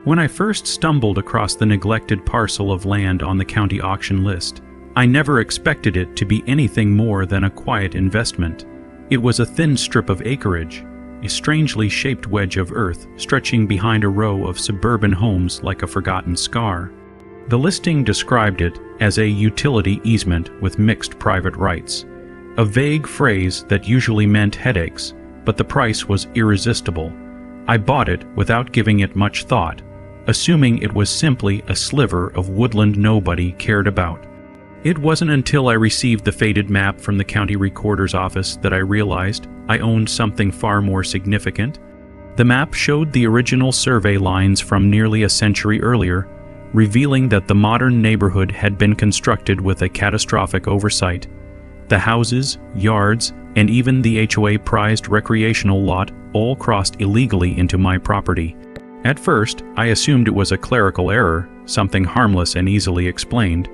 When I first stumbled across the neglected parcel of land on the county auction list, I never expected it to be anything more than a quiet investment. It was a thin strip of acreage, a strangely shaped wedge of earth stretching behind a row of suburban homes like a forgotten scar. The listing described it as a utility easement with mixed private rights, a vague phrase that usually meant headaches, but the price was irresistible. I bought it without giving it much thought, assuming it was simply a sliver of woodland nobody cared about. It wasn't until I received the faded map from the county recorder's office that I realized I owned something far more significant. The map showed the original survey lines from nearly a century earlier, revealing that the modern neighborhood had been constructed with a catastrophic oversight. The houses, yards, and even the HOA prized recreational lot all crossed illegally into my property. At first, I assumed it was a clerical error, something harmless and easily explained.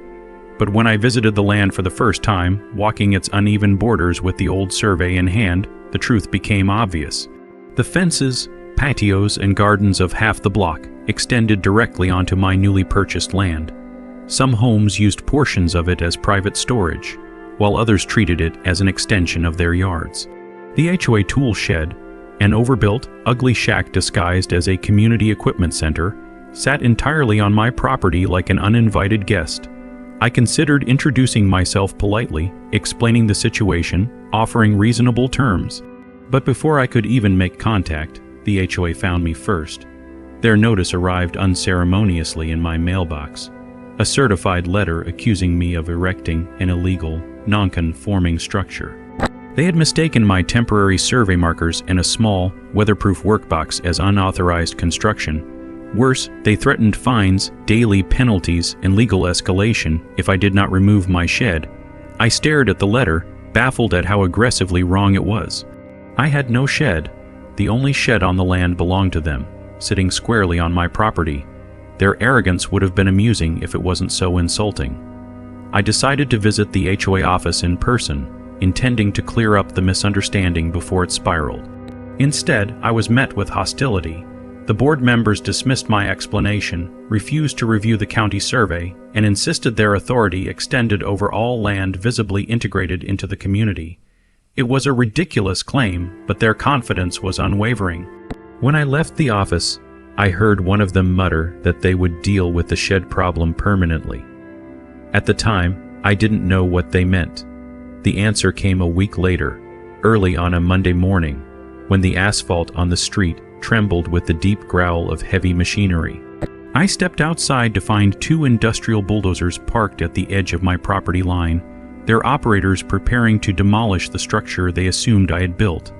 But when I visited the land for the first time, walking its uneven borders with the old survey in hand, the truth became obvious. The fences, patios, and gardens of half the block extended directly onto my newly purchased land. Some homes used portions of it as private storage, while others treated it as an extension of their yards. The HOA tool shed, an overbuilt, ugly shack disguised as a community equipment center, sat entirely on my property like an uninvited guest. I considered introducing myself politely, explaining the situation, offering reasonable terms. But before I could even make contact, the HOA found me first. Their notice arrived unceremoniously in my mailbox, a certified letter accusing me of erecting an illegal, non-conforming structure. They had mistaken my temporary survey markers and a small, weatherproof workbox as unauthorized construction. Worse, they threatened fines, daily penalties, and legal escalation if I did not remove my shed. I stared at the letter, baffled at how aggressively wrong it was. I had no shed. The only shed on the land belonged to them, sitting squarely on my property. Their arrogance would have been amusing if it wasn't so insulting. I decided to visit the HOA office in person, intending to clear up the misunderstanding before it spiraled. Instead, I was met with hostility. The board members dismissed my explanation, refused to review the county survey, and insisted their authority extended over all land visibly integrated into the community. It was a ridiculous claim, but their confidence was unwavering. When I left the office, I heard one of them mutter that they would deal with the shed problem permanently. At the time, I didn't know what they meant. The answer came a week later, early on a Monday morning, when the asphalt on the street trembled with the deep growl of heavy machinery. I stepped outside to find two industrial bulldozers parked at the edge of my property line, their operators preparing to demolish the structure they assumed I had built.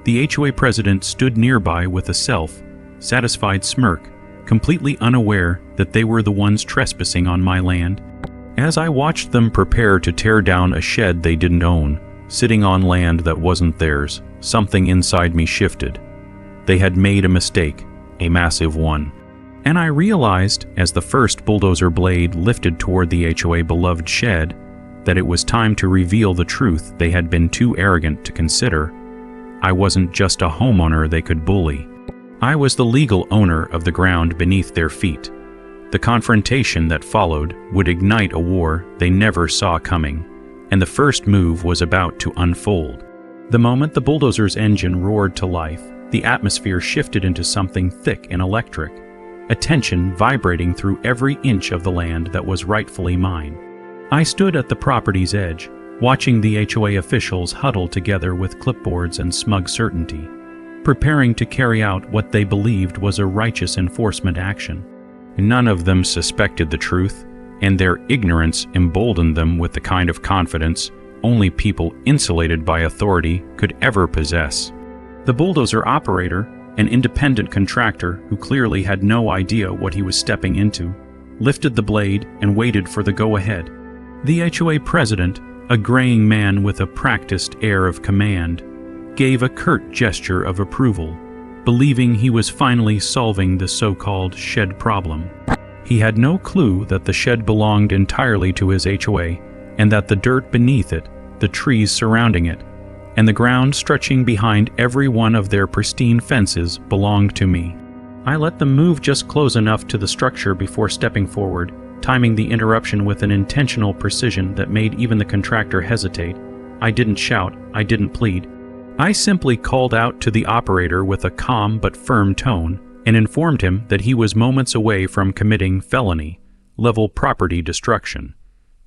The HOA president stood nearby with a self-satisfied smirk, completely unaware that they were the ones trespassing on my land. As I watched them prepare to tear down a shed they didn't own, sitting on land that wasn't theirs, something inside me shifted. They had made a mistake, a massive one. And I realized, as the first bulldozer blade lifted toward the HOA beloved shed, that it was time to reveal the truth they had been too arrogant to consider. I wasn't just a homeowner they could bully. I was the legal owner of the ground beneath their feet. The confrontation that followed would ignite a war they never saw coming, and the first move was about to unfold. The moment the bulldozer's engine roared to life, the atmosphere shifted into something thick and electric, a tension vibrating through every inch of the land that was rightfully mine. I stood at the property's edge, watching the HOA officials huddle together with clipboards and smug certainty, preparing to carry out what they believed was a righteous enforcement action. None of them suspected the truth, and their ignorance emboldened them with the kind of confidence only people insulated by authority could ever possess. The bulldozer operator, an independent contractor who clearly had no idea what he was stepping into, lifted the blade and waited for the go-ahead. The HOA president, a graying man with a practiced air of command, gave a curt gesture of approval, believing he was finally solving the so-called shed problem. He had no clue that the shed belonged entirely to his HOA, and that the dirt beneath it, the trees surrounding it, and the ground stretching behind every one of their pristine fences belonged to me. I let them move just close enough to the structure before stepping forward, timing the interruption with an intentional precision that made even the contractor hesitate. I didn't shout, I didn't plead. I simply called out to the operator with a calm but firm tone and informed him that he was moments away from committing felony-level property destruction.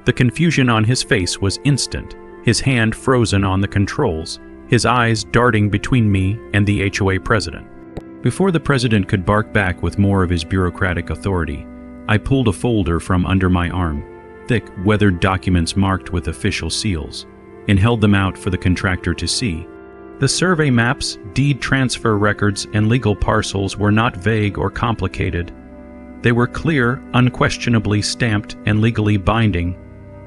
The confusion on his face was instant, his hand frozen on the controls, his eyes darting between me and the HOA president. Before the president could bark back with more of his bureaucratic authority, I pulled a folder from under my arm, thick, weathered documents marked with official seals, and held them out for the contractor to see. The survey maps, deed transfer records, and legal parcels were not vague or complicated. They were clear, unquestionably stamped, and legally binding.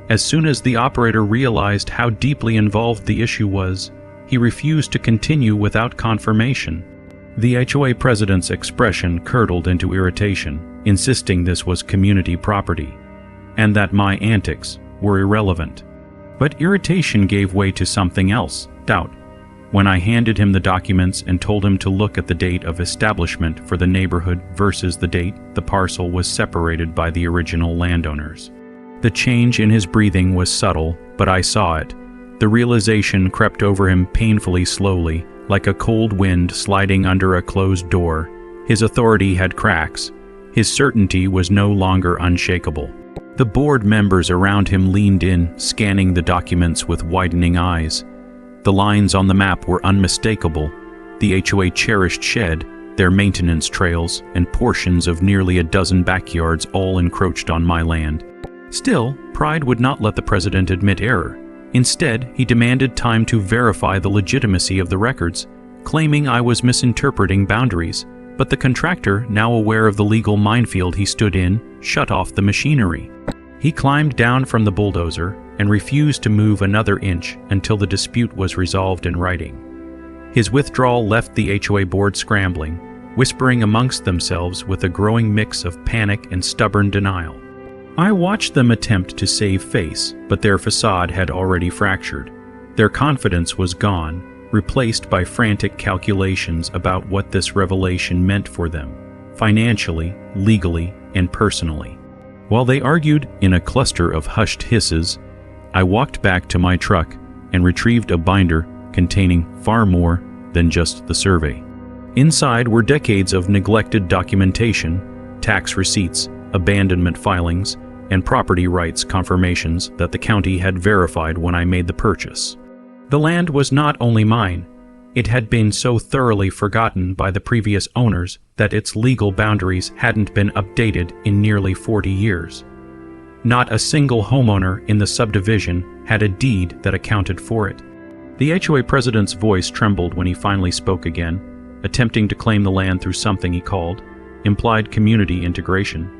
As soon as the operator realized how deeply involved the issue was, he refused to continue without confirmation. The HOA president's expression curdled into irritation, insisting this was community property, and that my antics were irrelevant. But irritation gave way to something else, doubt. When I handed him the documents and told him to look at the date of establishment for the neighborhood versus the date the parcel was separated by the original landowners. The change in his breathing was subtle, but I saw it. The realization crept over him painfully slowly, like a cold wind sliding under a closed door. His authority had cracks. His certainty was no longer unshakable. The board members around him leaned in, scanning the documents with widening eyes. The lines on the map were unmistakable. The HOA cherished shed, their maintenance trails, and portions of nearly a dozen backyards all encroached on my land. Still, pride would not let the president admit error. Instead, he demanded time to verify the legitimacy of the records, claiming I was misinterpreting boundaries. But the contractor, now aware of the legal minefield he stood in, shut off the machinery. He climbed down from the bulldozer and refused to move another inch until the dispute was resolved in writing. His withdrawal left the HOA board scrambling, whispering amongst themselves with a growing mix of panic and stubborn denial. I watched them attempt to save face, but their facade had already fractured. Their confidence was gone, replaced by frantic calculations about what this revelation meant for them, financially, legally, and personally. While they argued in a cluster of hushed hisses, I walked back to my truck and retrieved a binder containing far more than just the survey. Inside were decades of neglected documentation, tax receipts, abandonment filings, and property rights confirmations that the county had verified when I made the purchase. The land was not only mine, it had been so thoroughly forgotten by the previous owners that its legal boundaries hadn't been updated in nearly 40 years. Not a single homeowner in the subdivision had a deed that accounted for it. The HOA president's voice trembled when he finally spoke again, attempting to claim the land through something he called implied community integration.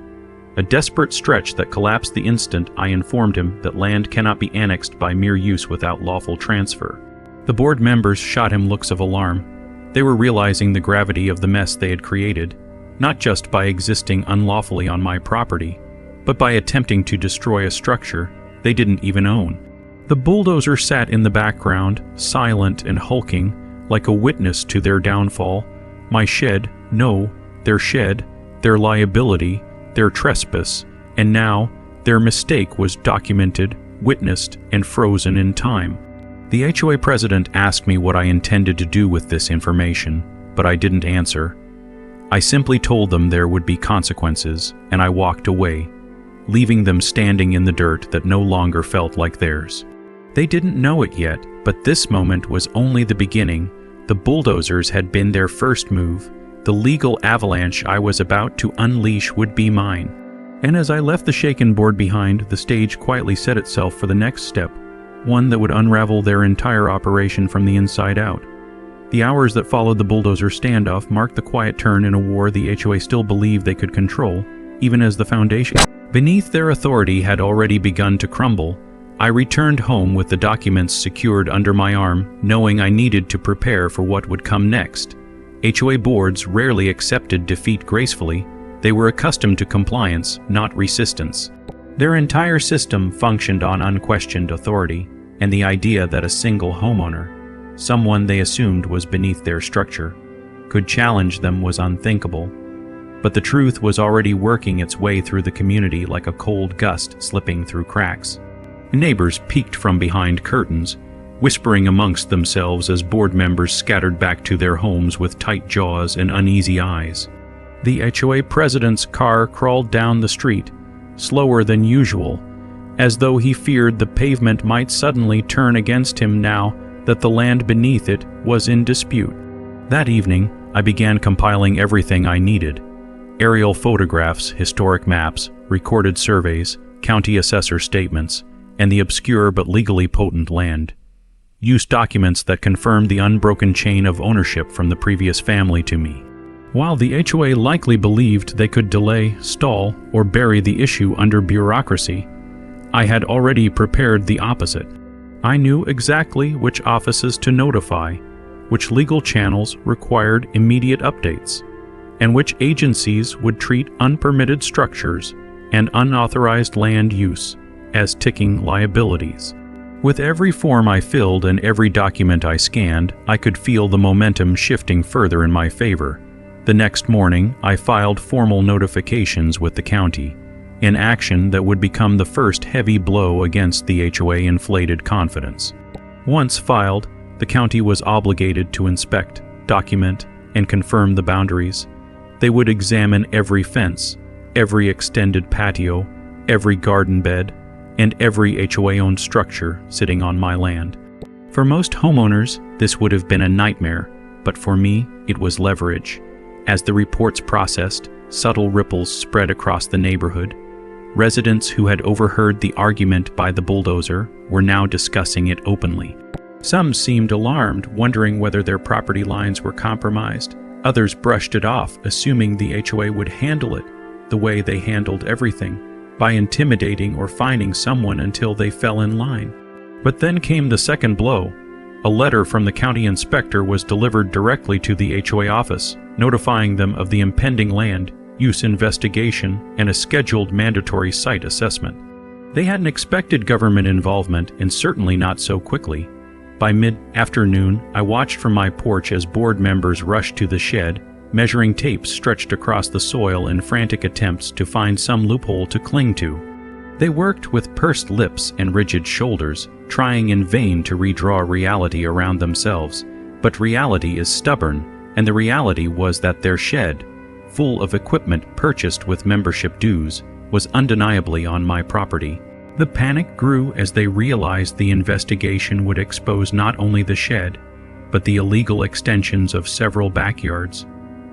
A desperate stretch that collapsed the instant I informed him that land cannot be annexed by mere use without lawful transfer. The board members shot him looks of alarm. They were realizing the gravity of the mess they had created, not just by existing unlawfully on my property, but by attempting to destroy a structure they didn't even own. The bulldozer sat in the background, silent and hulking, like a witness to their downfall. My shed, no, their shed, their liability, their trespass, and now their mistake was documented, witnessed, and frozen in time. The HOA president asked me what I intended to do with this information, but I didn't answer. I simply told them there would be consequences, and I walked away, leaving them standing in the dirt that no longer felt like theirs. They didn't know it yet, but this moment was only the beginning. The bulldozers had been their first move. The legal avalanche I was about to unleash would be mine. And as I left the shaken board behind, the stage quietly set itself for the next step, one that would unravel their entire operation from the inside out. The hours that followed the bulldozer standoff marked the quiet turn in a war the HOA still believed they could control, even as the foundation beneath their authority had already begun to crumble. I returned home with the documents secured under my arm, knowing I needed to prepare for what would come next. HOA boards rarely accepted defeat gracefully. They were accustomed to compliance, not resistance. Their entire system functioned on unquestioned authority, and the idea that a single homeowner, someone they assumed was beneath their structure, could challenge them was unthinkable. but the truth was already working its way through the community like a cold gust slipping through cracks. Neighbors peeked from behind curtains, whispering amongst themselves as board members scattered back to their homes with tight jaws and uneasy eyes. The HOA president's car crawled down the street, slower than usual, as though he feared the pavement might suddenly turn against him now that the land beneath it was in dispute. That evening, I began compiling everything I needed: aerial photographs, historic maps, recorded surveys, county assessor statements, and the obscure but legally potent land use documents that confirmed the unbroken chain of ownership from the previous family to me. While the HOA likely believed they could delay, stall, or bury the issue under bureaucracy, I had already prepared the opposite. I knew exactly which offices to notify, which legal channels required immediate updates, and which agencies would treat unpermitted structures and unauthorized land use as ticking liabilities. With every form I filled and every document I scanned, I could feel the momentum shifting further in my favor. The next morning, I filed formal notifications with the county, an action that would become the first heavy blow against the HOA inflated confidence. Once filed, the county was obligated to inspect, document, and confirm the boundaries. They would examine every fence, every extended patio, every garden bed, and every HOA-owned structure sitting on my land. For most homeowners, this would have been a nightmare, but for me, it was leverage. As the reports processed, subtle ripples spread across the neighborhood. Residents who had overheard the argument by the bulldozer were now discussing it openly. Some seemed alarmed, wondering whether their property lines were compromised. Others brushed it off, assuming the HOA would handle it the way they handled everything, by intimidating or fining someone until they fell in line. But then came the second blow. A letter from the county inspector was delivered directly to the HOA office, notifying them of the impending land use investigation and a scheduled mandatory site assessment. They hadn't expected government involvement, and certainly not so quickly. By mid-afternoon, I watched from my porch as board members rushed to the shed, measuring tapes stretched across the soil in frantic attempts to find some loophole to cling to. They worked with pursed lips and rigid shoulders, trying in vain to redraw reality around themselves. But reality is stubborn, and the reality was that their shed, full of equipment purchased with membership dues, was undeniably on my property. The panic grew as they realized the investigation would expose not only the shed, but the illegal extensions of several backyards.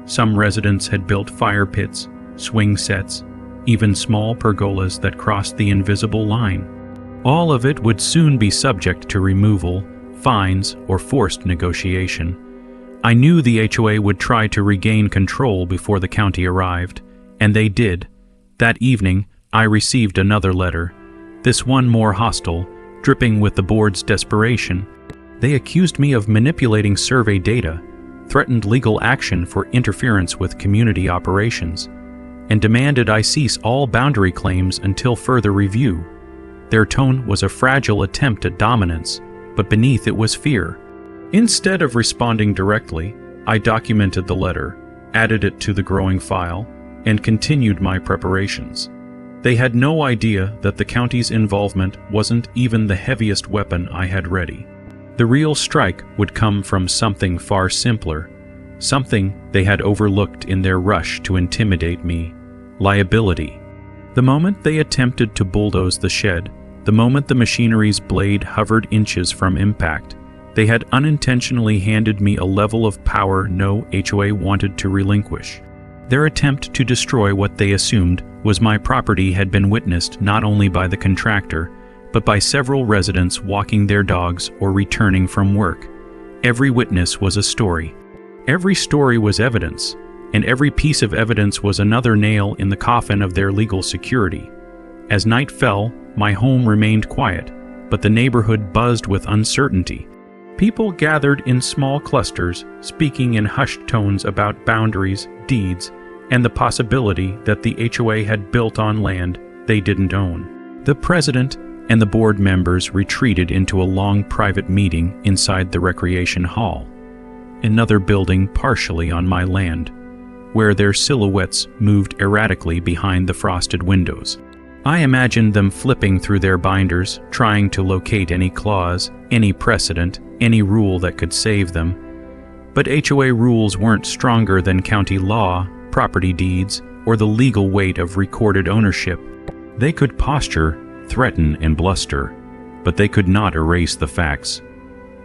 Some residents had built fire pits, swing sets, even small pergolas that crossed the invisible line. All of it would soon be subject to removal, fines, or forced negotiation. I knew the HOA would try to regain control before the county arrived, and they did. That evening, I received another letter, this one more hostile, dripping with the board's desperation. They accused me of manipulating survey data, threatened legal action for interference with community operations, and demanded I cease all boundary claims until further review. Their tone was a fragile attempt at dominance, but beneath it was fear. Instead of responding directly, I documented the letter, added it to the growing file, and continued my preparations. They had no idea that the county's involvement wasn't even the heaviest weapon I had ready. The real strike would come from something far simpler, something they had overlooked in their rush to intimidate me: liability. The moment they attempted to bulldoze the shed, the moment the machinery's blade hovered inches from impact, they had unintentionally handed me a level of power no HOA wanted to relinquish. Their attempt to destroy what they assumed was my property had been witnessed not only by the contractor, but by several residents walking their dogs or returning from work. Every witness was a story. Every story was evidence, and every piece of evidence was another nail in the coffin of their legal security. As night fell, my home remained quiet, but the neighborhood buzzed with uncertainty. People gathered in small clusters, speaking in hushed tones about boundaries, deeds, and the possibility that the HOA had built on land they didn't own. The president and the board members retreated into a long private meeting inside the recreation hall, another building partially on my land. where their silhouettes moved erratically behind the frosted windows. I imagined them flipping through their binders, trying to locate any clause, any precedent, any rule that could save them. But HOA rules weren't stronger than county law, property deeds, or the legal weight of recorded ownership. They could posture, threaten, and bluster, but they could not erase the facts.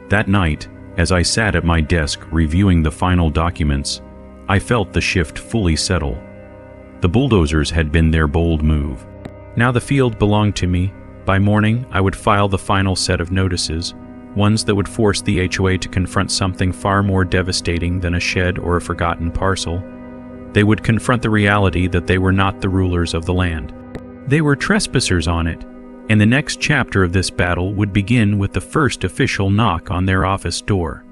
That night, as I sat at my desk reviewing the final documents, I felt the shift fully settle. The bulldozers had been their bold move. Now the field belonged to me. By morning, I would file the final set of notices, ones that would force the HOA to confront something far more devastating than a shed or a forgotten parcel. They would confront the reality that they were not the rulers of the land. They were trespassers on it, and the next chapter of this battle would begin with the first official knock on their office door.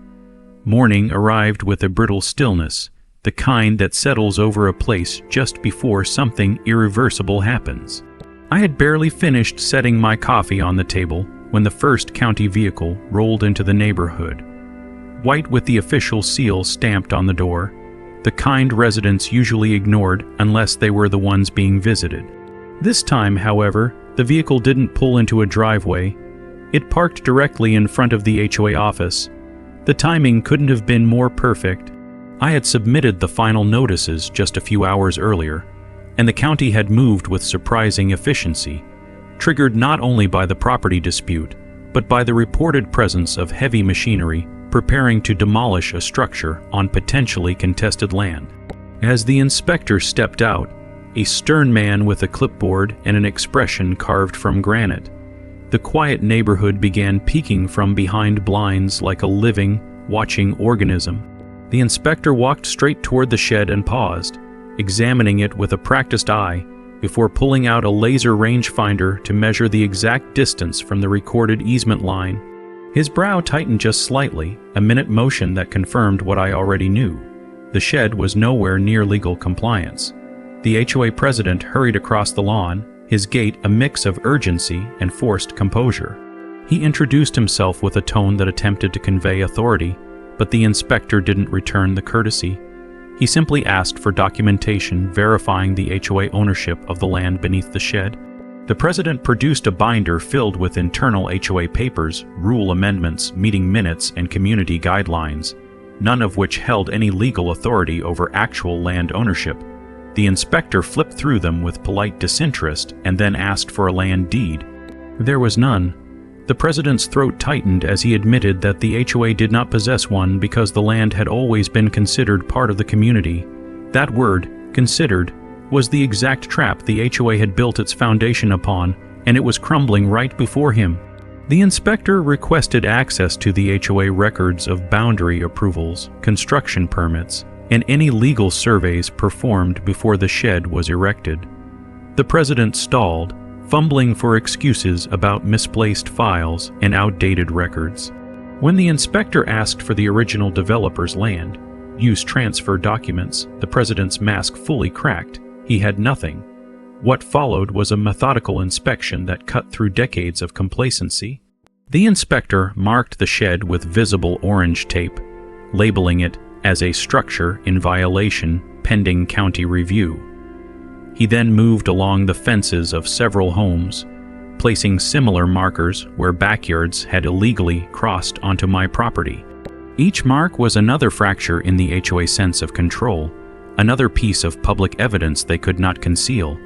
Morning arrived with a brittle stillness, the kind that settles over a place just before something irreversible happens. I had barely finished setting my coffee on the table when the first county vehicle rolled into the neighborhood. White with the official seal stamped on the door, the kind residents usually ignored unless they were the ones being visited. This time, however, the vehicle didn't pull into a driveway. It parked directly in front of the HOA office. The timing couldn't have been more perfect. I had submitted the final notices just a few hours earlier, and the county had moved with surprising efficiency, triggered not only by the property dispute, but by the reported presence of heavy machinery preparing to demolish a structure on potentially contested land. As the inspector stepped out, a stern man with a clipboard and an expression carved from granite, the quiet neighborhood began peeking from behind blinds like a living, watching organism. The inspector walked straight toward the shed and paused, examining it with a practiced eye before pulling out a laser rangefinder to measure the exact distance from the recorded easement line. His brow tightened just slightly, a minute motion that confirmed what I already knew. The shed was nowhere near legal compliance. The HOA president hurried across the lawn, his gait a mix of urgency and forced composure. He introduced himself with a tone that attempted to convey authority, but the inspector didn't return the courtesy. He simply asked for documentation verifying the HOA ownership of the land beneath the shed. The president produced a binder filled with internal HOA papers, rule amendments, meeting minutes, and community guidelines, none of which held any legal authority over actual land ownership. The inspector flipped through them with polite disinterest and then asked for a land deed. There was none. The president's throat tightened as he admitted that the HOA did not possess one because the land had always been considered part of the community. That word, considered, was the exact trap the HOA had built its foundation upon, and it was crumbling right before him. The inspector requested access to the HOA records of boundary approvals, construction permits, and any legal surveys performed before the shed was erected. The president stalled, fumbling for excuses about misplaced files and outdated records. When the inspector asked for the original developer's land use transfer documents, the president's mask fully cracked. He had nothing. What followed was a methodical inspection that cut through decades of complacency. The inspector marked the shed with visible orange tape, labeling it as a structure in violation pending county review. He then moved along the fences of several homes, placing similar markers where backyards had illegally crossed onto my property. Each mark was another fracture in the HOA sense of control, another piece of public evidence they could not conceal.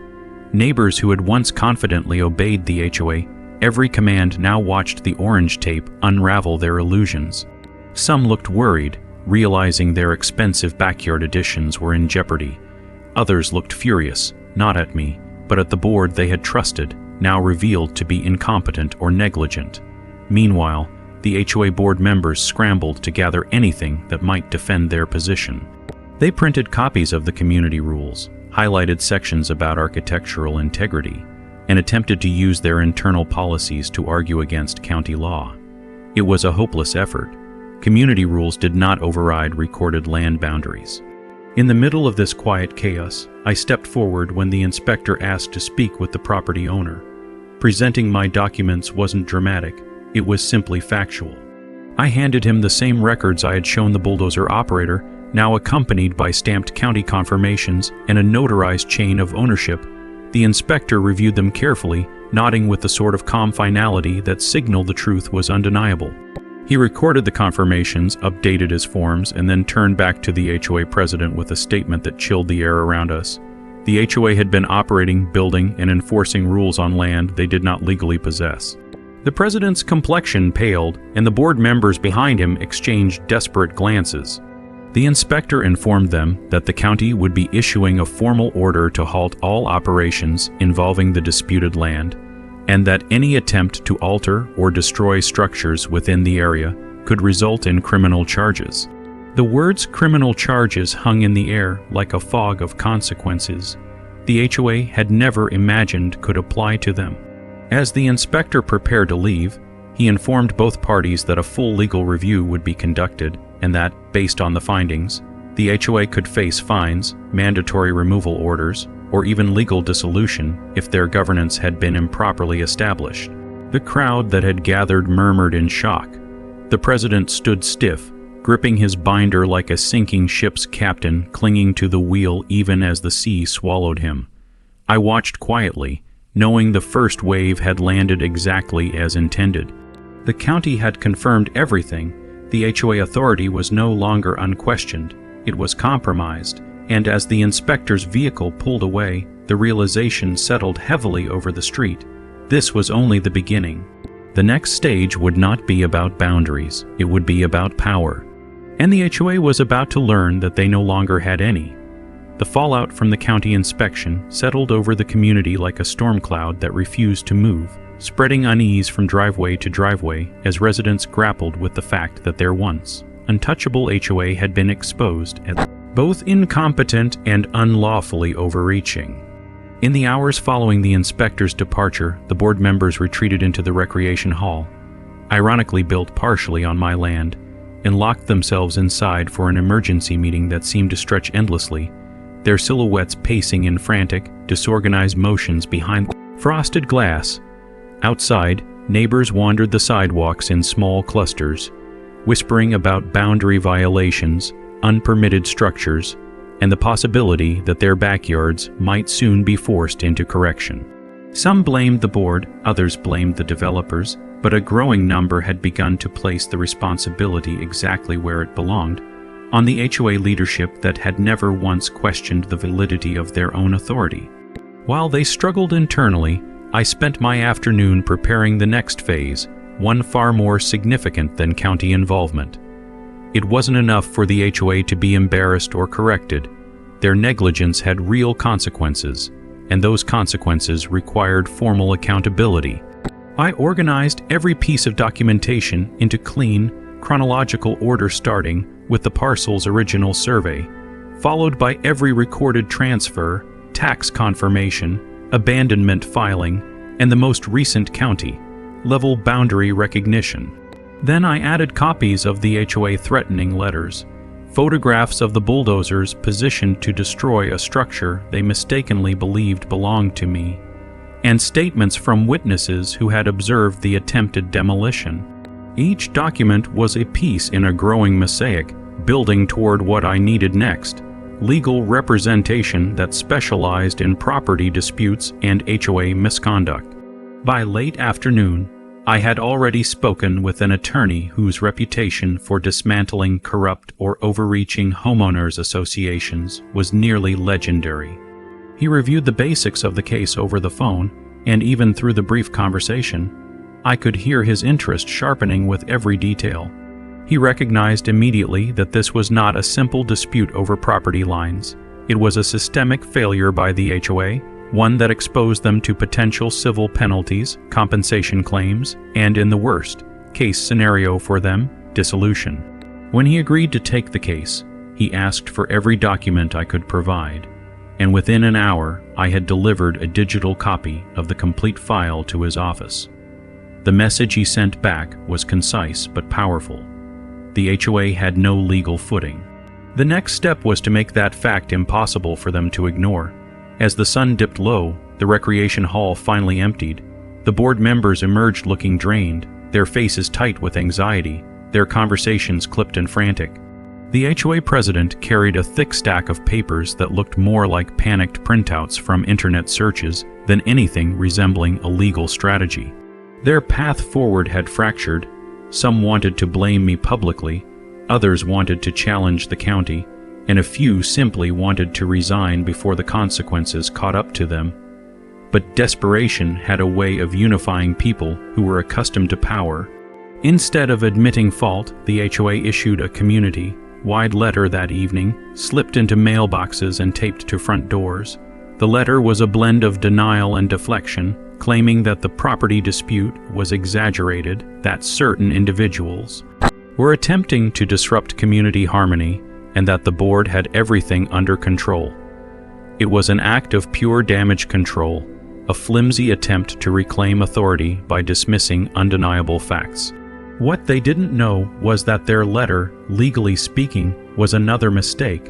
Neighbors who had once confidently obeyed the HOA, every command now watched the orange tape unravel their illusions. Some looked worried, realizing their expensive backyard additions were in jeopardy. Others looked furious, not at me, but at the board they had trusted, now revealed to be incompetent or negligent. Meanwhile, the HOA board members scrambled to gather anything that might defend their position. They printed copies of the community rules, highlighted sections about architectural integrity, and attempted to use their internal policies to argue against county law. It was a hopeless effort. Community rules did not override recorded land boundaries. In the middle of this quiet chaos, I stepped forward when the inspector asked to speak with the property owner. Presenting my documents wasn't dramatic, it was simply factual. I handed him the same records I had shown the bulldozer operator now accompanied by stamped county confirmations and a notarized chain of ownership. The inspector reviewed them carefully, nodding with the sort of calm finality that signaled the truth was undeniable. He recorded the confirmations, updated his forms, and then turned back to the HOA president with a statement that chilled the air around us. The HOA had been operating, building, and enforcing rules on land they did not legally possess. The president's complexion paled, and the board members behind him exchanged desperate glances. The inspector informed them that the county would be issuing a formal order to halt all operations involving the disputed land, and that any attempt to alter or destroy structures within the area could result in criminal charges. The words criminal charges hung in the air like a fog of consequences the HOA had never imagined could apply to them. As the inspector prepared to leave, he informed both parties that a full legal review would be conducted and that, based on the findings, the HOA could face fines, mandatory removal orders, or even legal dissolution if their governance had been improperly established. The crowd that had gathered murmured in shock. The president stood stiff, gripping his binder like a sinking ship's captain clinging to the wheel even as the sea swallowed him. I watched quietly, knowing the first wave had landed exactly as intended. The county had confirmed everything. The HOA authority was no longer unquestioned. It was compromised, and as the inspector's vehicle pulled away, the realization settled heavily over the street. This was only the beginning. The next stage would not be about boundaries, it would be about power. And the HOA was about to learn that they no longer had any. The fallout from the county inspection settled over the community like a storm cloud that refused to move, spreading unease from driveway to driveway as residents grappled with the fact that their once untouchable HOA had been exposed as both incompetent and unlawfully overreaching. In the hours following the inspector's departure, the board members retreated into the recreation hall, ironically built partially on my land, and locked themselves inside for an emergency meeting that seemed to stretch endlessly, their silhouettes pacing in frantic, disorganized motions behind frosted glass. Outside, neighbors wandered the sidewalks in small clusters, whispering about boundary violations, unpermitted structures, and the possibility that their backyards might soon be forced into correction. Some blamed the board, others blamed the developers, but a growing number had begun to place the responsibility exactly where it belonged, on the HOA leadership that had never once questioned the validity of their own authority. While they struggled internally, I spent my afternoon preparing the next phase, one far more significant than county involvement. It wasn't enough for the HOA to be embarrassed or corrected. Their negligence had real consequences, and those consequences required formal accountability. I organized every piece of documentation into clean, chronological order, starting with the parcel's original survey, followed by every recorded transfer, tax confirmation, abandonment filing, and the most recent county-level boundary recognition. Then I added copies of the HOA threatening letters, photographs of the bulldozers positioned to destroy a structure they mistakenly believed belonged to me, and statements from witnesses who had observed the attempted demolition. Each document was a piece in a growing mosaic, building toward what I needed next: legal representation that specialized in property disputes and HOA misconduct. By late afternoon, I had already spoken with an attorney whose reputation for dismantling corrupt or overreaching homeowners associations was nearly legendary. He reviewed the basics of the case over the phone, and even through the brief conversation, I could hear his interest sharpening with every detail. He recognized immediately that this was not a simple dispute over property lines. It was a systemic failure by the HOA, one that exposed them to potential civil penalties, compensation claims, and in the worst case scenario for them, dissolution. When he agreed to take the case, he asked for every document I could provide, and within an hour I had delivered a digital copy of the complete file to his office. The message he sent back was concise but powerful. The HOA had no legal footing. The next step was to make that fact impossible for them to ignore. As the sun dipped low, the recreation hall finally emptied. The board members emerged looking drained, their faces tight with anxiety, their conversations clipped and frantic. The HOA president carried a thick stack of papers that looked more like panicked printouts from internet searches than anything resembling a legal strategy. Their path forward had fractured. Some wanted to blame me publicly, others wanted to challenge the county, and a few simply wanted to resign before the consequences caught up to them. But desperation had a way of unifying people who were accustomed to power. Instead of admitting fault, the HOA issued a community-wide letter that evening, slipped into mailboxes and taped to front doors. The letter was a blend of denial and deflection, claiming that the property dispute was exaggerated, that certain individuals were attempting to disrupt community harmony, and that the board had everything under control. It was an act of pure damage control, a flimsy attempt to reclaim authority by dismissing undeniable facts. What they didn't know was that their letter, legally speaking, was another mistake.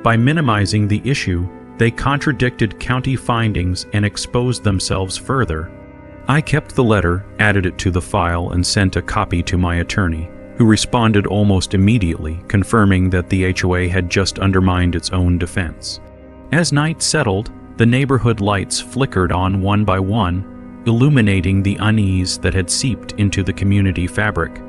By minimizing the issue, they contradicted county findings and exposed themselves further. I kept the letter, added it to the file, and sent a copy to my attorney, who responded almost immediately, confirming that the HOA had just undermined its own defense. As night settled, the neighborhood lights flickered on one by one, illuminating the unease that had seeped into the community fabric.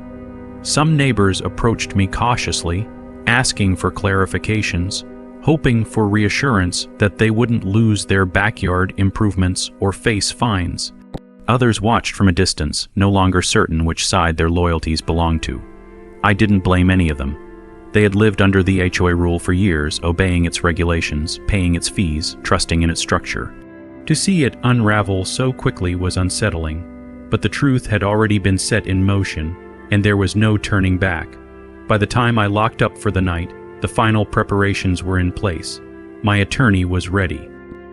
Some neighbors approached me cautiously, asking for clarifications, hoping for reassurance that they wouldn't lose their backyard improvements or face fines. Others watched from a distance, no longer certain which side their loyalties belonged to. I didn't blame any of them. They had lived under the HOA rule for years, obeying its regulations, paying its fees, trusting in its structure. To see it unravel so quickly was unsettling, but the truth had already been set in motion, and there was no turning back. By the time I locked up for the night, the final preparations were in place. My attorney was ready.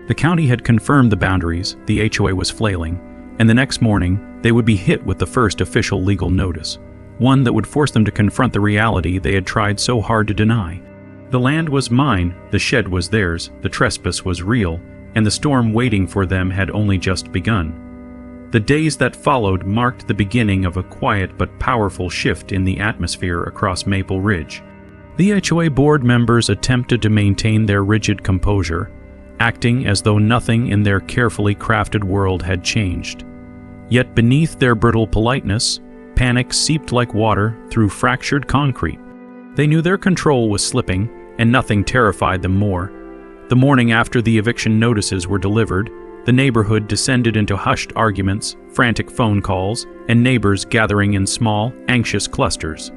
The county had confirmed the boundaries, the HOA was flailing, and the next morning they would be hit with the first official legal notice, one that would force them to confront the reality they had tried so hard to deny. The land was mine, the shed was theirs, the trespass was real, and the storm waiting for them had only just begun. The days that followed marked the beginning of a quiet but powerful shift in the atmosphere across Maple Ridge. The HOA board members attempted to maintain their rigid composure, acting as though nothing in their carefully crafted world had changed. Yet beneath their brittle politeness, panic seeped like water through fractured concrete. They knew their control was slipping, and nothing terrified them more. The morning after the eviction notices were delivered, the neighborhood descended into hushed arguments, frantic phone calls, and neighbors gathering in small, anxious clusters.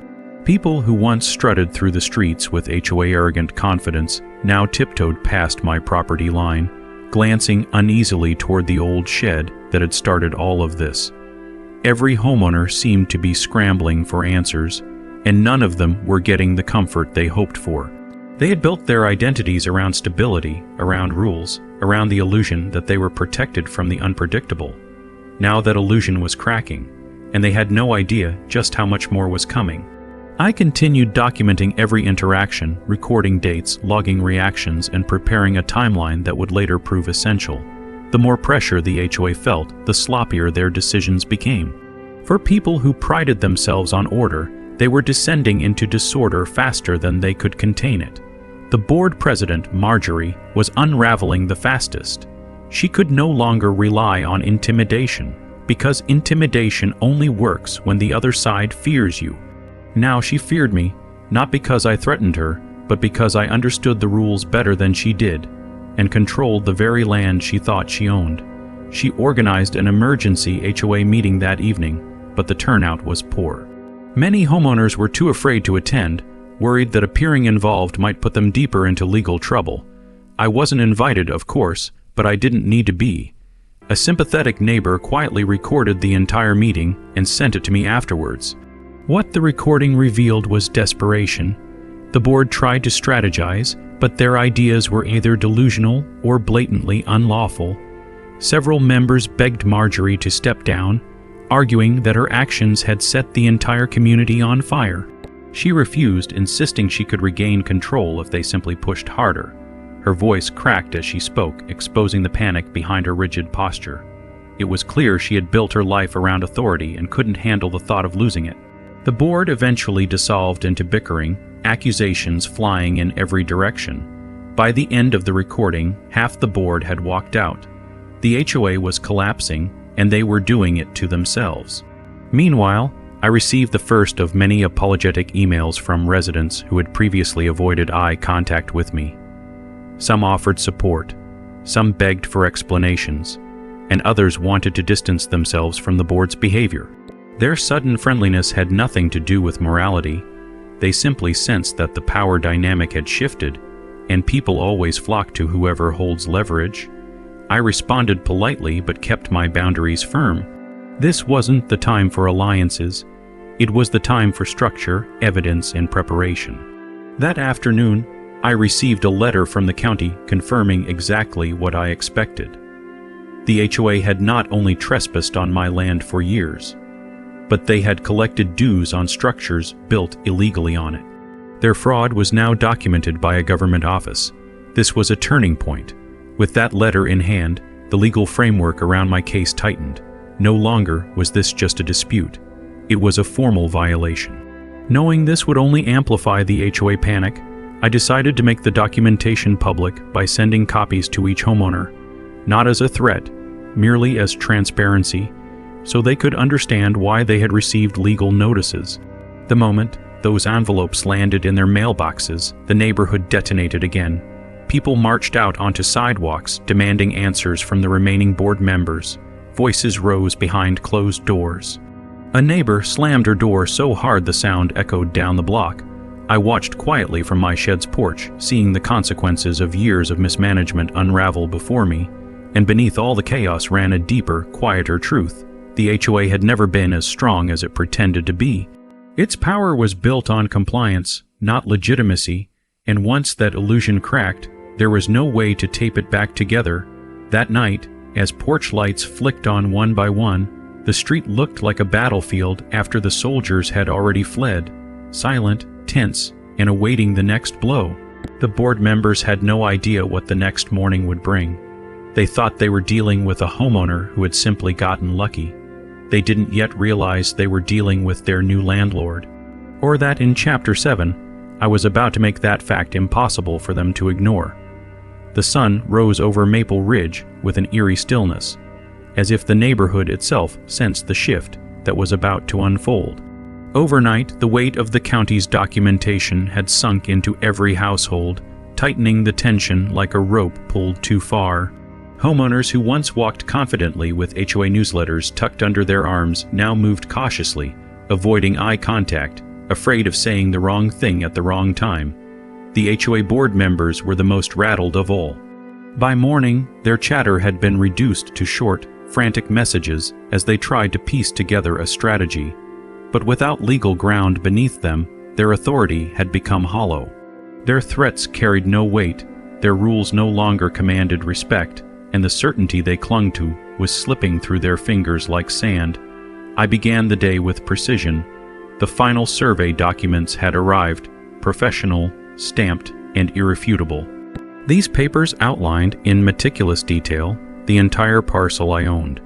People who once strutted through the streets with HOA-arrogant confidence now tiptoed past my property line, glancing uneasily toward the old shed that had started all of this. Every homeowner seemed to be scrambling for answers, and none of them were getting the comfort they hoped for. They had built their identities around stability, around rules, around the illusion that they were protected from the unpredictable. Now that illusion was cracking, and they had no idea just how much more was coming. I continued documenting every interaction, recording dates, logging reactions, and preparing a timeline that would later prove essential. The more pressure the HOA felt, the sloppier their decisions became. For people who prided themselves on order, they were descending into disorder faster than they could contain it. The board president, Marjorie, was unraveling the fastest. She could no longer rely on intimidation, because intimidation only works when the other side fears you. Now she feared me, not because I threatened her, but because I understood the rules better than she did, and controlled the very land she thought she owned. She organized an emergency HOA meeting that evening, but the turnout was poor. Many homeowners were too afraid to attend, worried that appearing involved might put them deeper into legal trouble. I wasn't invited, of course, but I didn't need to be. A sympathetic neighbor quietly recorded the entire meeting and sent it to me afterwards. What the recording revealed was desperation. The board tried to strategize, but their ideas were either delusional or blatantly unlawful. Several members begged Marjorie to step down, arguing that her actions had set the entire community on fire. She refused, insisting she could regain control if they simply pushed harder. Her voice cracked as she spoke, exposing the panic behind her rigid posture. It was clear she had built her life around authority and couldn't handle the thought of losing it. The board eventually dissolved into bickering, accusations flying in every direction. By the end of the recording, half the board had walked out. The HOA was collapsing, and they were doing it to themselves. Meanwhile, I received the first of many apologetic emails from residents who had previously avoided eye contact with me. Some offered support, some begged for explanations, and others wanted to distance themselves from the board's behavior. Their sudden friendliness had nothing to do with morality. They simply sensed that the power dynamic had shifted, and people always flock to whoever holds leverage. I responded politely but kept my boundaries firm. This wasn't the time for alliances. It was the time for structure, evidence, and preparation. That afternoon, I received a letter from the county confirming exactly what I expected. The HOA had not only trespassed on my land for years, but they had collected dues on structures built illegally on it. Their fraud was now documented by a government office. This was a turning point. With that letter in hand, the legal framework around my case tightened. No longer was this just a dispute. It was a formal violation. Knowing this would only amplify the HOA panic, I decided to make the documentation public by sending copies to each homeowner, not as a threat, merely as transparency, so they could understand why they had received legal notices. The moment those envelopes landed in their mailboxes, the neighborhood detonated again. People marched out onto sidewalks, demanding answers from the remaining board members. Voices rose behind closed doors. A neighbor slammed her door so hard the sound echoed down the block. I watched quietly from my shed's porch, seeing the consequences of years of mismanagement unravel before me, and beneath all the chaos ran a deeper, quieter truth. The HOA had never been as strong as it pretended to be. Its power was built on compliance, not legitimacy, and once that illusion cracked, there was no way to tape it back together. That night, as porch lights flicked on one by one, the street looked like a battlefield after the soldiers had already fled, silent, tense, and awaiting the next blow. The board members had no idea what the next morning would bring. They thought they were dealing with a homeowner who had simply gotten lucky. They didn't yet realize they were dealing with their new landlord, or that in Chapter 7, I was about to make that fact impossible for them to ignore. The sun rose over Maple Ridge with an eerie stillness, as if the neighborhood itself sensed the shift that was about to unfold. Overnight, the weight of the county's documentation had sunk into every household, tightening the tension like a rope pulled too far. Homeowners who once walked confidently with HOA newsletters tucked under their arms now moved cautiously, avoiding eye contact, afraid of saying the wrong thing at the wrong time. The HOA board members were the most rattled of all. By morning, their chatter had been reduced to short, frantic messages as they tried to piece together a strategy. But without legal ground beneath them, their authority had become hollow. Their threats carried no weight, their rules no longer commanded respect, and the certainty they clung to was slipping through their fingers like sand. I began the day with precision. The final survey documents had arrived, professional, stamped, and irrefutable. These papers outlined, in meticulous detail, the entire parcel I owned,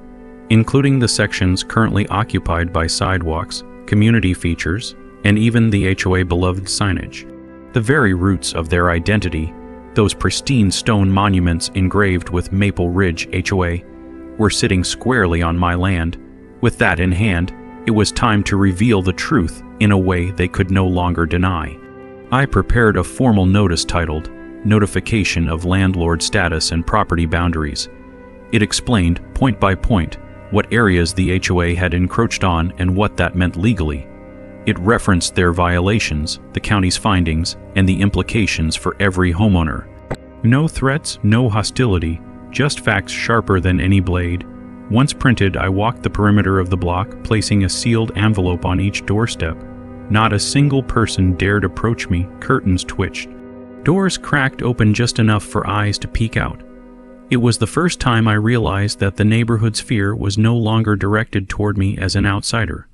including the sections currently occupied by sidewalks, community features, and even the HOA beloved signage. The very roots of their identity, those pristine stone monuments engraved with Maple Ridge HOA, were sitting squarely on my land. With that in hand, it was time to reveal the truth in a way they could no longer deny. I prepared a formal notice titled, Notification of Landlord Status and Property Boundaries. It explained, point by point, what areas the HOA had encroached on and what that meant legally. It referenced their violations, the county's findings, and the implications for every homeowner. No threats, no hostility, just facts sharper than any blade. Once printed, I walked the perimeter of the block, placing a sealed envelope on each doorstep. Not a single person dared approach me. Curtains twitched. Doors cracked open just enough for eyes to peek out. It was the first time I realized that the neighborhood's fear was no longer directed toward me as an outsider.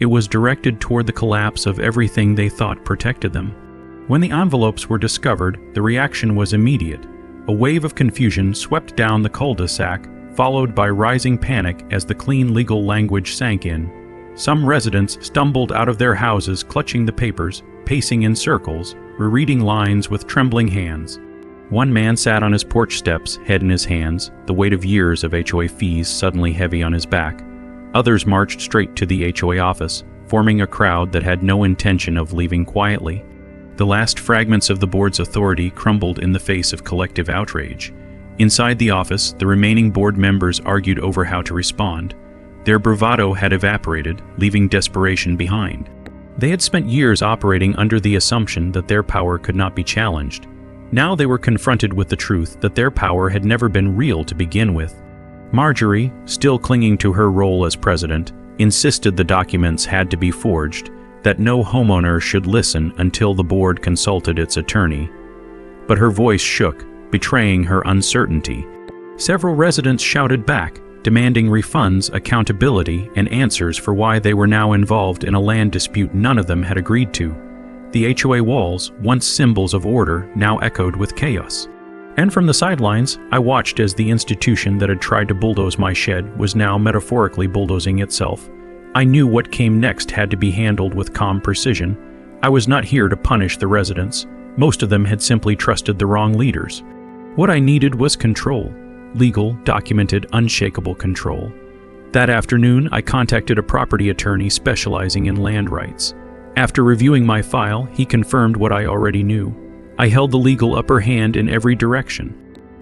It was directed toward the collapse of everything they thought protected them. When the envelopes were discovered, the reaction was immediate. A wave of confusion swept down the cul-de-sac, followed by rising panic as the clean legal language sank in. Some residents stumbled out of their houses clutching the papers, pacing in circles, rereading lines with trembling hands. One man sat on his porch steps, head in his hands, the weight of years of HOA fees suddenly heavy on his back. Others marched straight to the HOA office, forming a crowd that had no intention of leaving quietly. The last fragments of the board's authority crumbled in the face of collective outrage. Inside the office, the remaining board members argued over how to respond. Their bravado had evaporated, leaving desperation behind. They had spent years operating under the assumption that their power could not be challenged. Now they were confronted with the truth that their power had never been real to begin with. Marjorie, still clinging to her role as president, insisted the documents had to be forged, that no homeowner should listen until the board consulted its attorney. But her voice shook, betraying her uncertainty. Several residents shouted back, demanding refunds, accountability, and answers for why they were now involved in a land dispute none of them had agreed to. The HOA walls, once symbols of order, now echoed with chaos. And from the sidelines, I watched as the institution that had tried to bulldoze my shed was now metaphorically bulldozing itself. I knew what came next had to be handled with calm precision. I was not here to punish the residents. Most of them had simply trusted the wrong leaders. What I needed was control. Legal, documented, unshakable control. That afternoon, I contacted a property attorney specializing in land rights. After reviewing my file, he confirmed what I already knew. I held the legal upper hand in every direction.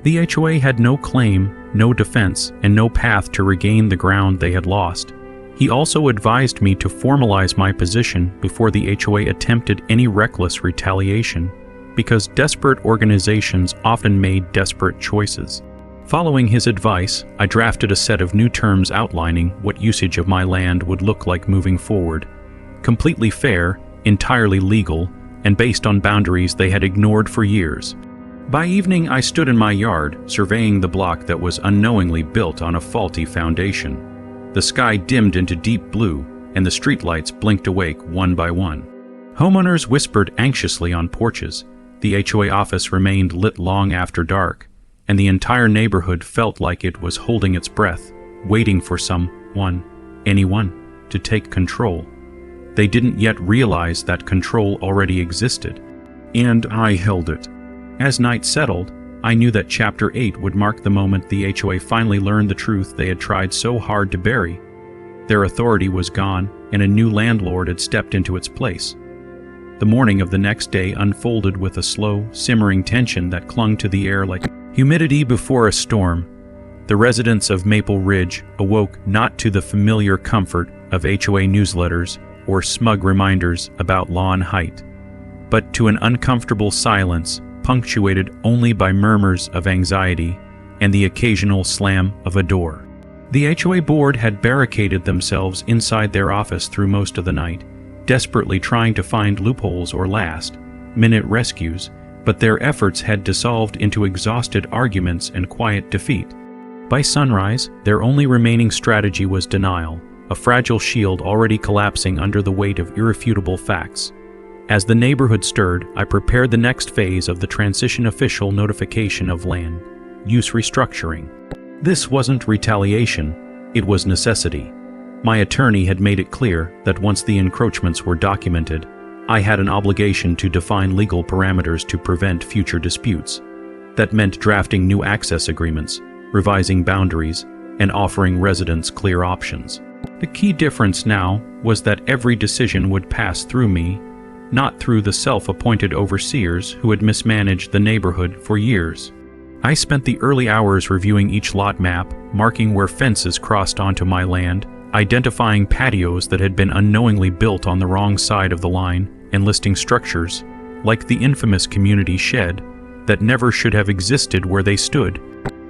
The HOA had no claim, no defense, and no path to regain the ground they had lost. He also advised me to formalize my position before the HOA attempted any reckless retaliation, because desperate organizations often made desperate choices. Following his advice, I drafted a set of new terms outlining what usage of my land would look like moving forward. Completely fair, entirely legal, and based on boundaries they had ignored for years. By evening, I stood in my yard, surveying the block that was unknowingly built on a faulty foundation. The sky dimmed into deep blue, and the streetlights blinked awake one by one. Homeowners whispered anxiously on porches. The HOA office remained lit long after dark, and the entire neighborhood felt like it was holding its breath, waiting for anyone, to take control. They didn't yet realize that control already existed, and I held it. As night settled, I knew that Chapter 8 would mark the moment the HOA finally learned the truth they had tried so hard to bury. Their authority was gone, and a new landlord had stepped into its place. The morning of the next day unfolded with a slow, simmering tension that clung to the air like humidity before a storm. The residents of Maple Ridge awoke not to the familiar comfort of HOA newsletters or smug reminders about lawn height, but to an uncomfortable silence punctuated only by murmurs of anxiety and the occasional slam of a door. The HOA board had barricaded themselves inside their office through most of the night, desperately trying to find loopholes or last-minute rescues, but their efforts had dissolved into exhausted arguments and quiet defeat. By sunrise, their only remaining strategy was denial, a fragile shield already collapsing under the weight of irrefutable facts. As the neighborhood stirred, I prepared the next phase of the transition official notification of land use restructuring. This wasn't retaliation, it was necessity. My attorney had made it clear that once the encroachments were documented, I had an obligation to define legal parameters to prevent future disputes. That meant drafting new access agreements, revising boundaries, and offering residents clear options. The key difference now was that every decision would pass through me, not through the self-appointed overseers who had mismanaged the neighborhood for years. I spent the early hours reviewing each lot map, marking where fences crossed onto my land, identifying patios that had been unknowingly built on the wrong side of the line, and listing structures, like the infamous community shed, that never should have existed where they stood.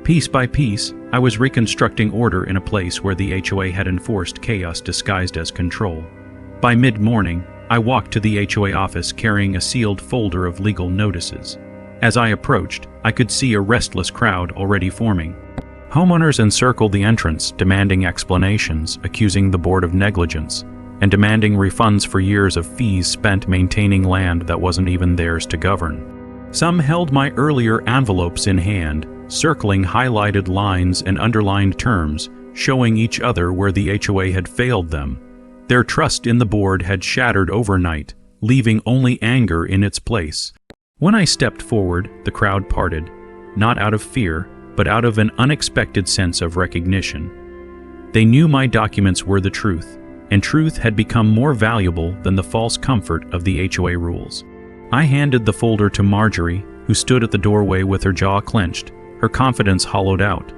Piece by piece, I was reconstructing order in a place where the HOA had enforced chaos disguised as control. By mid-morning, I walked to the HOA office carrying a sealed folder of legal notices. As I approached, I could see a restless crowd already forming. Homeowners encircled the entrance, demanding explanations, accusing the board of negligence, and demanding refunds for years of fees spent maintaining land that wasn't even theirs to govern. Some held my earlier envelopes in hand, circling highlighted lines and underlined terms, showing each other where the HOA had failed them. Their trust in the board had shattered overnight, leaving only anger in its place. When I stepped forward, the crowd parted, not out of fear, but out of an unexpected sense of recognition. They knew my documents were the truth, and truth had become more valuable than the false comfort of the HOA rules. I handed the folder to Marjorie, who stood at the doorway with her jaw clenched, her confidence hollowed out.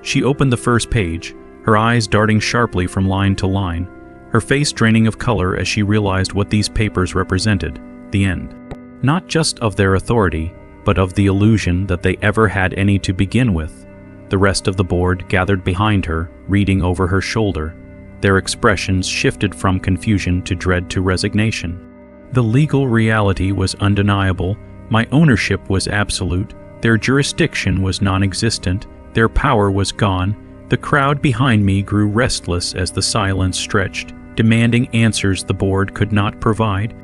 She opened the first page, her eyes darting sharply from line to line, her face draining of color as she realized what these papers represented: the end. Not just of their authority, but of the illusion that they ever had any to begin with. The rest of the board gathered behind her, reading over her shoulder. Their expressions shifted from confusion to dread to resignation. The legal reality was undeniable, my ownership was absolute, their jurisdiction was non-existent, their power was gone. The crowd behind me grew restless as the silence stretched, demanding answers the board could not provide.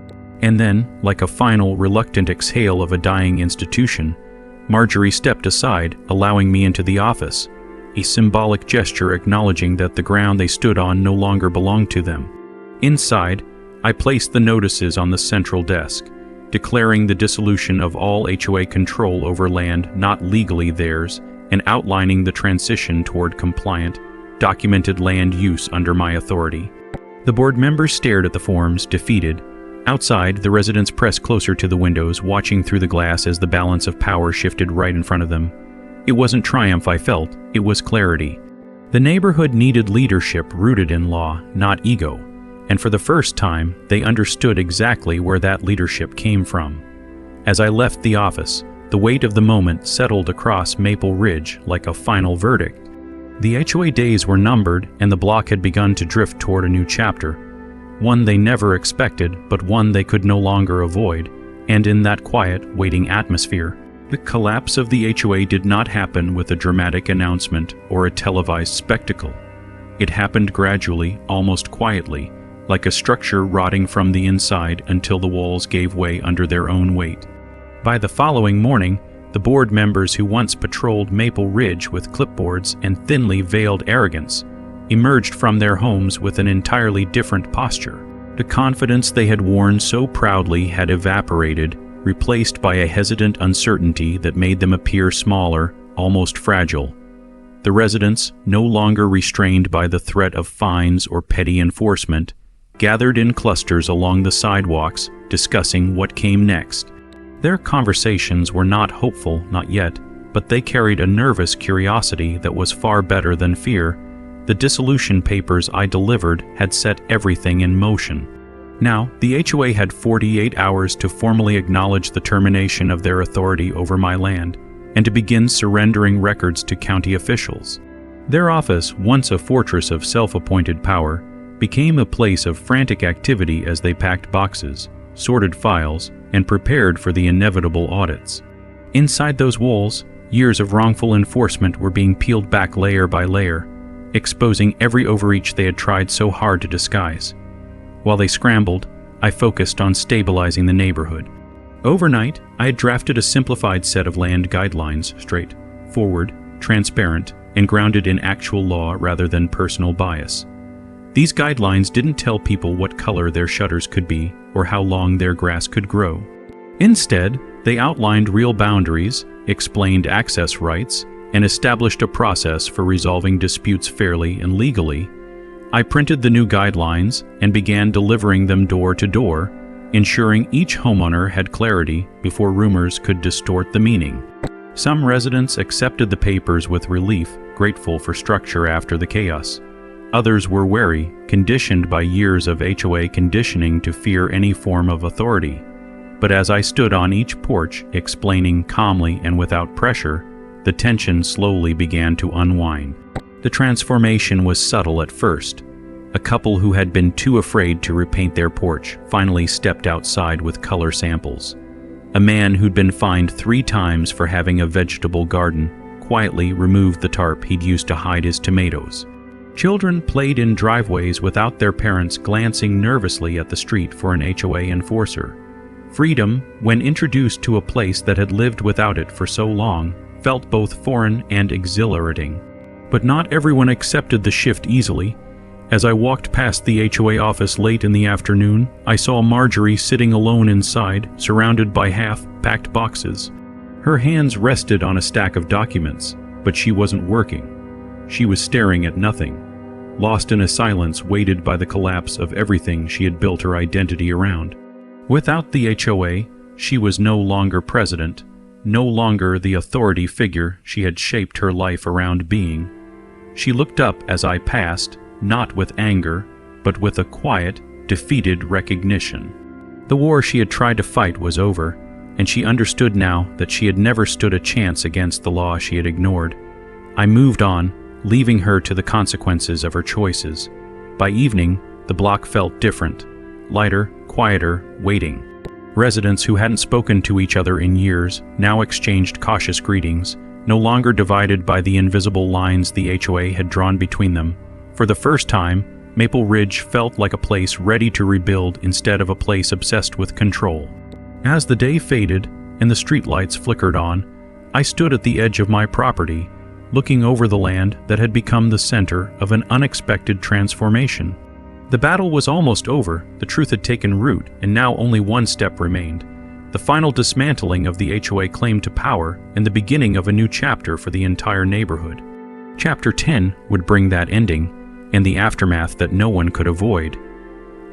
And then, like a final, reluctant exhale of a dying institution, Marjorie stepped aside, allowing me into the office, a symbolic gesture acknowledging that the ground they stood on no longer belonged to them. Inside, I placed the notices on the central desk, declaring the dissolution of all HOA control over land not legally theirs and outlining the transition toward compliant, documented land use under my authority. The board members stared at the forms, defeated. Outside, the residents pressed closer to the windows, watching through the glass as the balance of power shifted right in front of them. It wasn't triumph I felt, it was clarity. The neighborhood needed leadership rooted in law, not ego, and for the first time, they understood exactly where that leadership came from. As I left the office, the weight of the moment settled across Maple Ridge like a final verdict. The HOA days were numbered, and the block had begun to drift toward a new chapter. One they never expected, but one they could no longer avoid, and in that quiet, waiting atmosphere, the collapse of the HOA did not happen with a dramatic announcement or a televised spectacle. It happened gradually, almost quietly, like a structure rotting from the inside until the walls gave way under their own weight. By the following morning, the board members who once patrolled Maple Ridge with clipboards and thinly veiled arrogance emerged from their homes with an entirely different posture. The confidence they had worn so proudly had evaporated, replaced by a hesitant uncertainty that made them appear smaller, almost fragile. The residents, no longer restrained by the threat of fines or petty enforcement, gathered in clusters along the sidewalks, discussing what came next. Their conversations were not hopeful, not yet, but they carried a nervous curiosity that was far better than fear. The dissolution papers I delivered had set everything in motion. Now, the HOA had 48 hours to formally acknowledge the termination of their authority over my land and to begin surrendering records to county officials. Their office, once a fortress of self-appointed power, became a place of frantic activity as they packed boxes, sorted files, and prepared for the inevitable audits. Inside those walls, years of wrongful enforcement were being peeled back layer by layer, exposing every overreach they had tried so hard to disguise. While they scrambled, I focused on stabilizing the neighborhood. Overnight, I had drafted a simplified set of land guidelines, straightforward, transparent, and grounded in actual law rather than personal bias. These guidelines didn't tell people what color their shutters could be or how long their grass could grow. Instead, they outlined real boundaries, explained access rights, and established a process for resolving disputes fairly and legally. I printed the new guidelines and began delivering them door to door, ensuring each homeowner had clarity before rumors could distort the meaning. Some residents accepted the papers with relief, grateful for structure after the chaos. Others were wary, conditioned by years of HOA conditioning to fear any form of authority. But as I stood on each porch, explaining calmly and without pressure, the tension slowly began to unwind. The transformation was subtle at first. A couple who had been too afraid to repaint their porch finally stepped outside with color samples. A man who'd been fined 3 times for having a vegetable garden quietly removed the tarp he'd used to hide his tomatoes. Children played in driveways without their parents glancing nervously at the street for an HOA enforcer. Freedom, when introduced to a place that had lived without it for so long, felt both foreign and exhilarating. But not everyone accepted the shift easily. As I walked past the HOA office late in the afternoon, I saw Marjorie sitting alone inside, surrounded by half-packed boxes. Her hands rested on a stack of documents, but she wasn't working. She was staring at nothing, lost in a silence weighted by the collapse of everything she had built her identity around. Without the HOA, she was no longer president, no longer the authority figure she had shaped her life around being. She looked up as I passed, not with anger, but with a quiet, defeated recognition. The war she had tried to fight was over, and she understood now that she had never stood a chance against the law she had ignored. I moved on, leaving her to the consequences of her choices. By evening, the block felt different, lighter, quieter, waiting. Residents who hadn't spoken to each other in years now exchanged cautious greetings, no longer divided by the invisible lines the HOA had drawn between them. For the first time, Maple Ridge felt like a place ready to rebuild instead of a place obsessed with control. As the day faded and the streetlights flickered on, I stood at the edge of my property, looking over the land that had become the center of an unexpected transformation. The battle was almost over, the truth had taken root, and now only one step remained: the final dismantling of the HOA claim to power and the beginning of a new chapter for the entire neighborhood. Chapter 10 would bring that ending, and the aftermath that no one could avoid.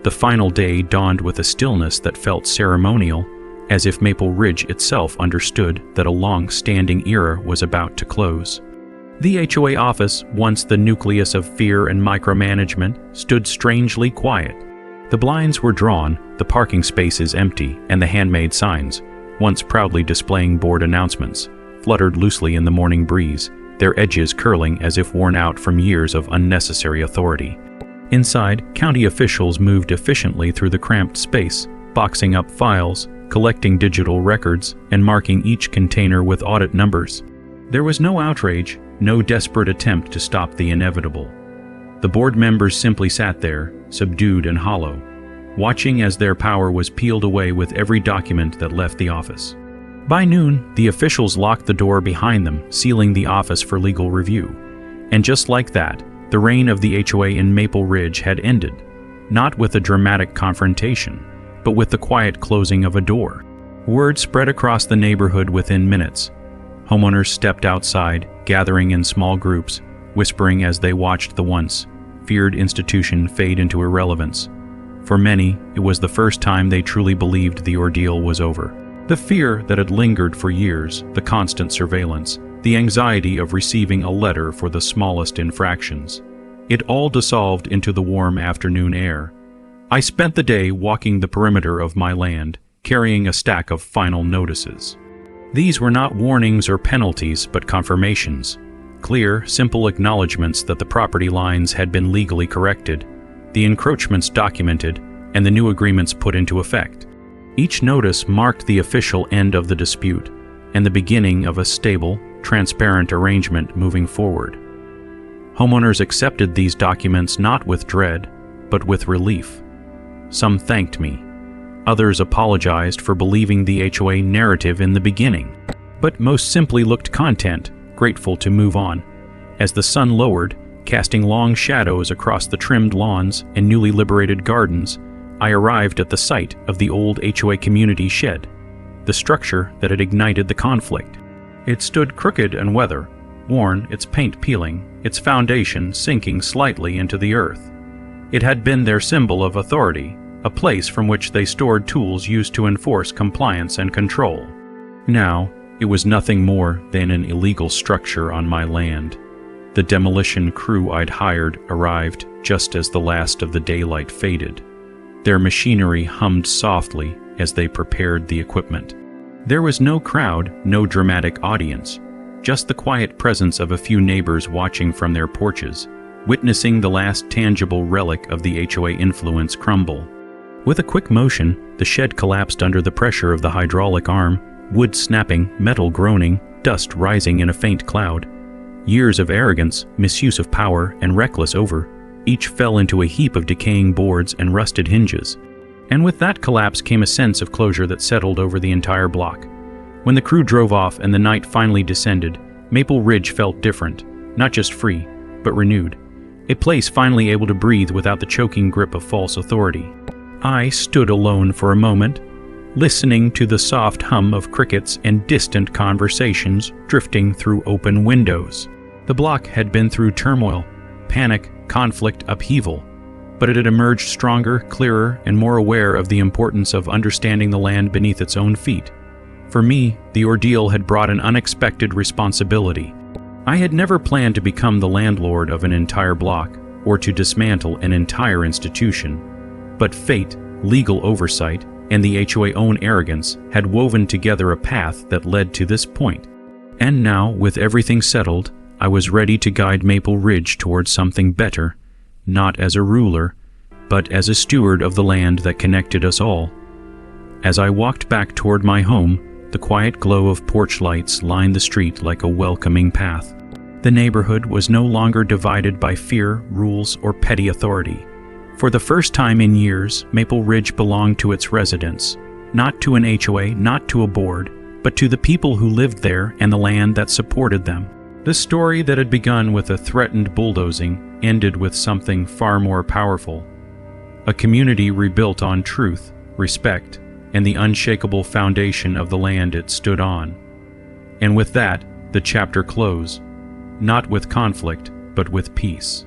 The final day dawned with a stillness that felt ceremonial, as if Maple Ridge itself understood that a long-standing era was about to close. The HOA office, once the nucleus of fear and micromanagement, stood strangely quiet. The blinds were drawn, the parking spaces empty, and the handmade signs, once proudly displaying board announcements, fluttered loosely in the morning breeze, their edges curling as if worn out from years of unnecessary authority. Inside, county officials moved efficiently through the cramped space, boxing up files, collecting digital records, and marking each container with audit numbers. There was no outrage, no desperate attempt to stop the inevitable. The board members simply sat there, subdued and hollow, watching as their power was peeled away with every document that left the office. By noon, the officials locked the door behind them, sealing the office for legal review. And just like that, the reign of the HOA in Maple Ridge had ended, not with a dramatic confrontation, but with the quiet closing of a door. Word spread across the neighborhood within minutes. Homeowners stepped outside, gathering in small groups, whispering as they watched the once feared institution fade into irrelevance. For many, it was the first time they truly believed the ordeal was over. The fear that had lingered for years, the constant surveillance, the anxiety of receiving a letter for the smallest infractions. It all dissolved into the warm afternoon air. I spent the day walking the perimeter of my land, carrying a stack of final notices. These were not warnings or penalties, but confirmations. Clear, simple acknowledgments that the property lines had been legally corrected, the encroachments documented, and the new agreements put into effect. Each notice marked the official end of the dispute and the beginning of a stable, transparent arrangement moving forward. Homeowners accepted these documents not with dread, but with relief. Some thanked me. Others apologized for believing the HOA narrative in the beginning, but most simply looked content, grateful to move on. As the sun lowered, casting long shadows across the trimmed lawns and newly liberated gardens, I arrived at the site of the old HOA community shed, the structure that had ignited the conflict. It stood crooked and weather-worn, its paint peeling, its foundation sinking slightly into the earth. It had been their symbol of authority, a place from which they stored tools used to enforce compliance and control. Now, it was nothing more than an illegal structure on my land. The demolition crew I'd hired arrived just as the last of the daylight faded. Their machinery hummed softly as they prepared the equipment. There was no crowd, no dramatic audience, just the quiet presence of a few neighbors watching from their porches, witnessing the last tangible relic of the HOA influence crumble. With a quick motion, the shed collapsed under the pressure of the hydraulic arm, wood snapping, metal groaning, dust rising in a faint cloud. Years of arrogance, misuse of power, and reckless each fell into a heap of decaying boards and rusted hinges. And with that collapse came a sense of closure that settled over the entire block. When the crew drove off and the night finally descended, Maple Ridge felt different, not just free, but renewed. a place finally able to breathe without the choking grip of false authority. I stood alone for a moment, listening to the soft hum of crickets and distant conversations drifting through open windows. The block had been through turmoil, panic, conflict, upheaval, but it had emerged stronger, clearer, and more aware of the importance of understanding the land beneath its own feet. For me, the ordeal had brought an unexpected responsibility. I had never planned to become the landlord of an entire block or to dismantle an entire institution, but fate, legal oversight, and the HOA own arrogance had woven together a path that led to this point. And now, with everything settled, I was ready to guide Maple Ridge towards something better, not as a ruler, but as a steward of the land that connected us all. As I walked back toward my home, the quiet glow of porch lights lined the street like a welcoming path. The neighborhood was no longer divided by fear, rules, or petty authority. For the first time in years, Maple Ridge belonged to its residents, not to an HOA, not to a board, but to the people who lived there and the land that supported them. The story that had begun with a threatened bulldozing ended with something far more powerful. A community rebuilt on truth, respect, and the unshakable foundation of the land it stood on. And with that, the chapter closed, not with conflict, but with peace.